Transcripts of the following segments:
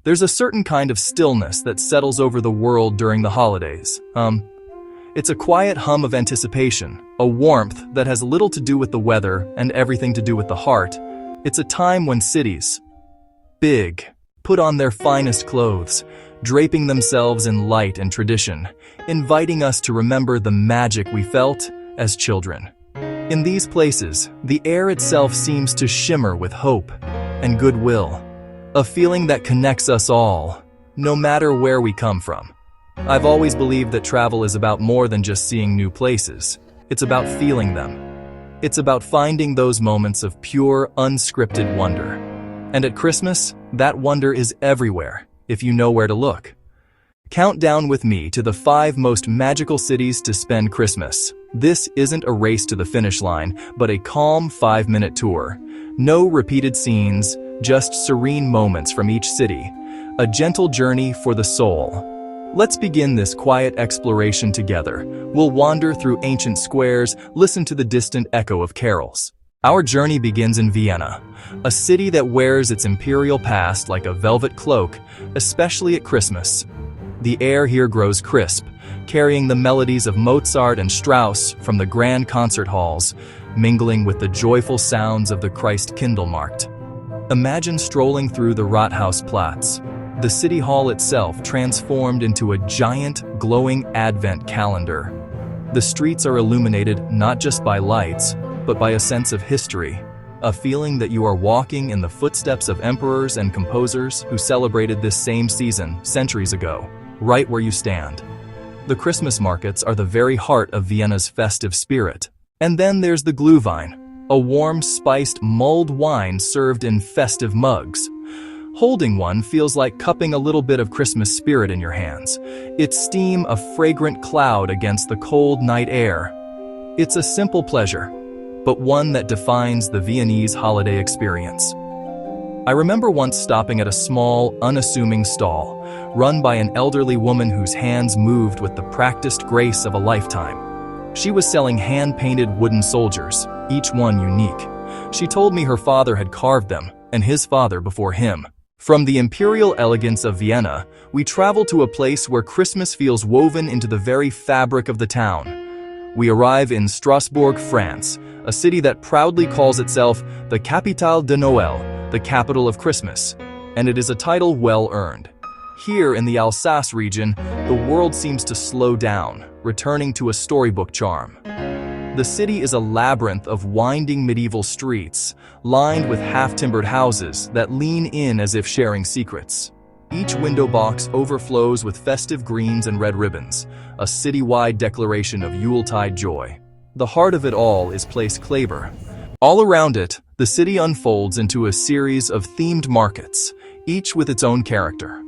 There's a certain kind of stillness that settles over the world during the holidays. It's a quiet hum of anticipation, a warmth that has little to do with the weather and everything to do with the heart. It's a time when cities, big, put on their finest clothes, draping themselves in light and tradition, inviting us to remember the magic we felt as children. In these places, the air itself seems to shimmer with hope and goodwill, a feeling that connects us all, no matter where we come from. I've always believed that travel is about more than just seeing new places. It's about feeling them. It's about finding those moments of pure, unscripted wonder. And at Christmas, that wonder is everywhere, if you know where to look. Count down with me to the 5 most magical cities to spend Christmas. This isn't a race to the finish line, but a calm 5-minute tour. No repeated scenes, just serene moments from each city. A gentle journey for the soul. Let's begin this quiet exploration together. We'll wander through ancient squares, listen to the distant echo of carols. Our journey begins in Vienna, a city that wears its imperial past like a velvet cloak, especially at Christmas. The air here grows crisp, carrying the melodies of Mozart and Strauss from the grand concert halls, mingling with the joyful sounds of the Christkindlmarkt. Imagine strolling through the Rathausplatz, the city hall itself transformed into a giant, glowing advent calendar. The streets are illuminated not just by lights, but by a sense of history, a feeling that you are walking in the footsteps of emperors and composers who celebrated this same season centuries ago, right where you stand. The Christmas markets are the very heart of Vienna's festive spirit. And then there's the Glühwein, a warm, spiced, mulled wine served in festive mugs. Holding one feels like cupping a little bit of Christmas spirit in your hands, its steam a fragrant cloud against the cold night air. It's a simple pleasure, but one that defines the Viennese holiday experience. I remember once stopping at a small, unassuming stall, run by an elderly woman whose hands moved with the practiced grace of a lifetime. She was selling hand-painted wooden soldiers, each one unique. She told me her father had carved them, and his father before him. From the imperial elegance of Vienna, we travel to a place where Christmas feels woven into the very fabric of the town. We arrive in Strasbourg, France, a city that proudly calls itself the Capitale de Noël, the capital of Christmas, and it is a title well earned. Here in the Alsace region, the world seems to slow down, returning to a storybook charm. The city is a labyrinth of winding medieval streets, lined with half-timbered houses that lean in as if sharing secrets. Each window box overflows with festive greens and red ribbons, a citywide declaration of Yuletide joy. The heart of it all is Place Kleber. All around it, the city unfolds into a series of themed markets, each with its own character.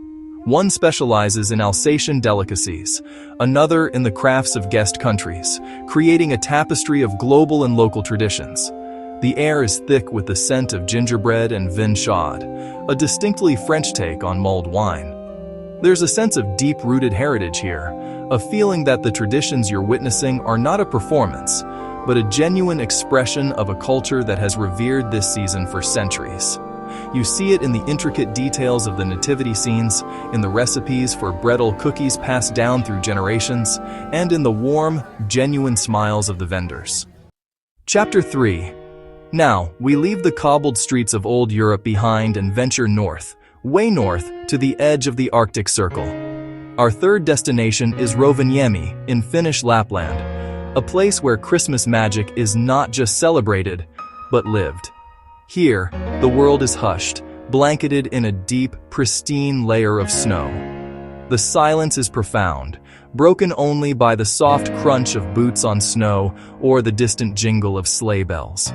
One specializes in Alsatian delicacies, another in the crafts of guest countries, creating a tapestry of global and local traditions. The air is thick with the scent of gingerbread and vin chaud, a distinctly French take on mulled wine. There's a sense of deep-rooted heritage here, a feeling that the traditions you're witnessing are not a performance, but a genuine expression of a culture that has revered this season for centuries. You see it in the intricate details of the nativity scenes, in the recipes for bredel cookies passed down through generations, and in the warm, genuine smiles of the vendors. Chapter 3. Now, we leave the cobbled streets of old Europe behind and venture north, way north, to the edge of the Arctic Circle. Our third destination is Rovaniemi in Finnish Lapland, a place where Christmas magic is not just celebrated, but lived. Here, the world is hushed, blanketed in a deep, pristine layer of snow. The silence is profound, broken only by the soft crunch of boots on snow or the distant jingle of sleigh bells.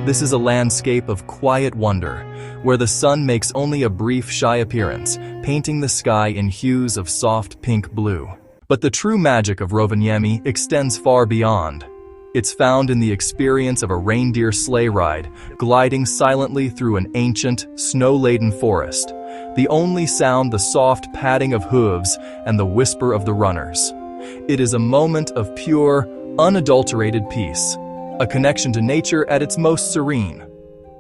This is a landscape of quiet wonder, where the sun makes only a brief, shy appearance, painting the sky in hues of soft pink-blue. But the true magic of Rovaniemi extends far beyond. It's found in the experience of a reindeer sleigh ride, gliding silently through an ancient, snow-laden forest. The only sound the soft padding of hooves and the whisper of the runners. It is a moment of pure, unadulterated peace, a connection to nature at its most serene.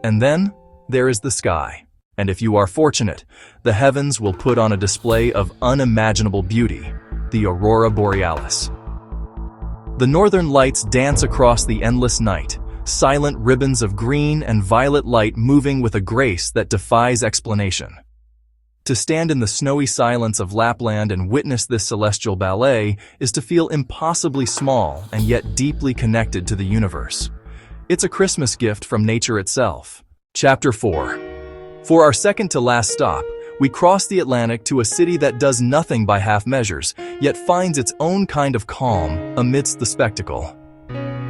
And then, there is the sky. And if you are fortunate, the heavens will put on a display of unimaginable beauty, the aurora borealis. The northern lights dance across the endless night, silent ribbons of green and violet light moving with a grace that defies explanation. To stand in the snowy silence of Lapland and witness this celestial ballet is to feel impossibly small and yet deeply connected to the universe. It's a Christmas gift from nature itself. Chapter 4. For our second-to-last stop, we cross the Atlantic to a city that does nothing by half measures, yet finds its own kind of calm amidst the spectacle.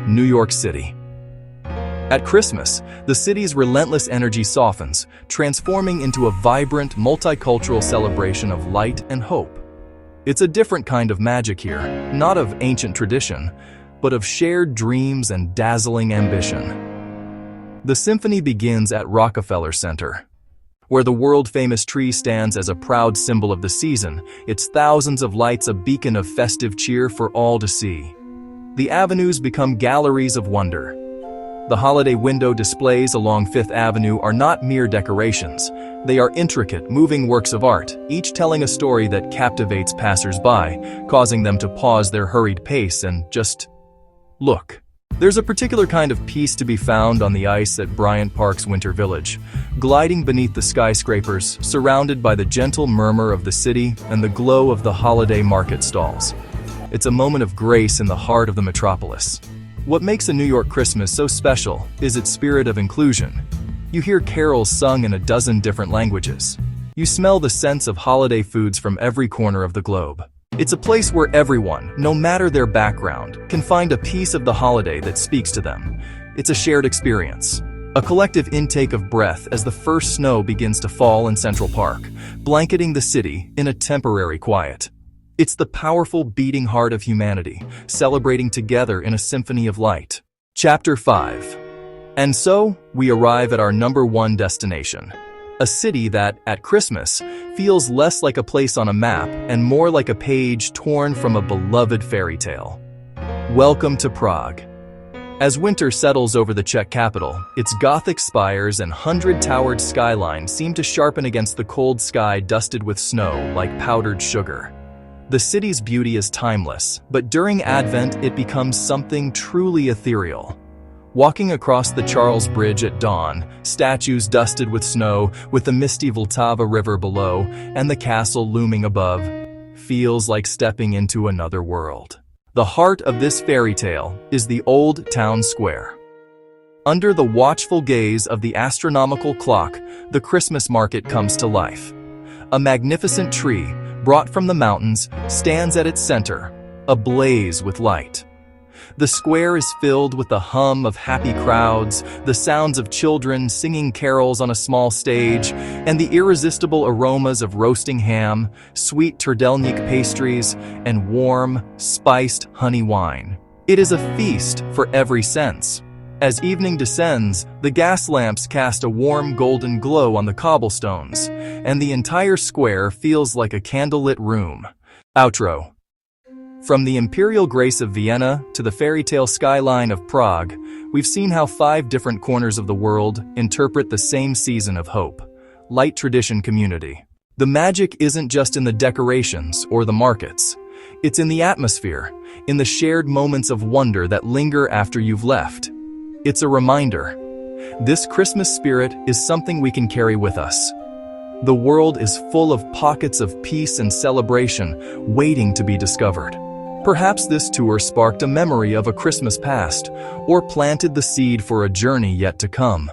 New York City. At Christmas, the city's relentless energy softens, transforming into a vibrant, multicultural celebration of light and hope. It's a different kind of magic here, not of ancient tradition, but of shared dreams and dazzling ambition. The symphony begins at Rockefeller Center, where the world-famous tree stands as a proud symbol of the season, its thousands of lights a beacon of festive cheer for all to see. The avenues become galleries of wonder. The holiday window displays along Fifth Avenue are not mere decorations. They are intricate, moving works of art, each telling a story that captivates passers-by, causing them to pause their hurried pace and just look. There's a particular kind of peace to be found on the ice at Bryant Park's Winter Village, gliding beneath the skyscrapers, surrounded by the gentle murmur of the city and the glow of the holiday market stalls. It's a moment of grace in the heart of the metropolis. What makes a New York Christmas so special is its spirit of inclusion. You hear carols sung in a dozen different languages. You smell the scents of holiday foods from every corner of the globe. It's a place where everyone, no matter their background, can find a piece of the holiday that speaks to them. It's a shared experience, a collective intake of breath as the first snow begins to fall in Central Park, blanketing the city in a temporary quiet. It's the powerful beating heart of humanity, celebrating together in a symphony of light. Chapter 5. And so, we arrive at our number one destination. A city that, at Christmas, feels less like a place on a map and more like a page torn from a beloved fairy tale. Welcome to Prague. As winter settles over the Czech capital, its Gothic spires and hundred-towered skyline seem to sharpen against the cold sky dusted with snow like powdered sugar. The city's beauty is timeless, but during Advent it becomes something truly ethereal. Walking across the Charles Bridge at dawn, statues dusted with snow, with the misty Vltava River below, and the castle looming above, feels like stepping into another world. The heart of this fairy tale is the old town square. Under the watchful gaze of the astronomical clock, the Christmas market comes to life. A magnificent tree, brought from the mountains, stands at its center, ablaze with light. The square is filled with the hum of happy crowds, the sounds of children singing carols on a small stage, and the irresistible aromas of roasting ham, sweet turdelnik pastries, and warm, spiced honey wine. It is a feast for every sense. As evening descends, the gas lamps cast a warm golden glow on the cobblestones, and the entire square feels like a candlelit room. Outro. From the imperial grace of Vienna to the fairy tale skyline of Prague, we've seen how 5 different corners of the world interpret the same season of hope. Light tradition community. The magic isn't just in the decorations or the markets. It's in the atmosphere, in the shared moments of wonder that linger after you've left. It's a reminder. This Christmas spirit is something we can carry with us. The world is full of pockets of peace and celebration waiting to be discovered. Perhaps this tour sparked a memory of a Christmas past, or planted the seed for a journey yet to come.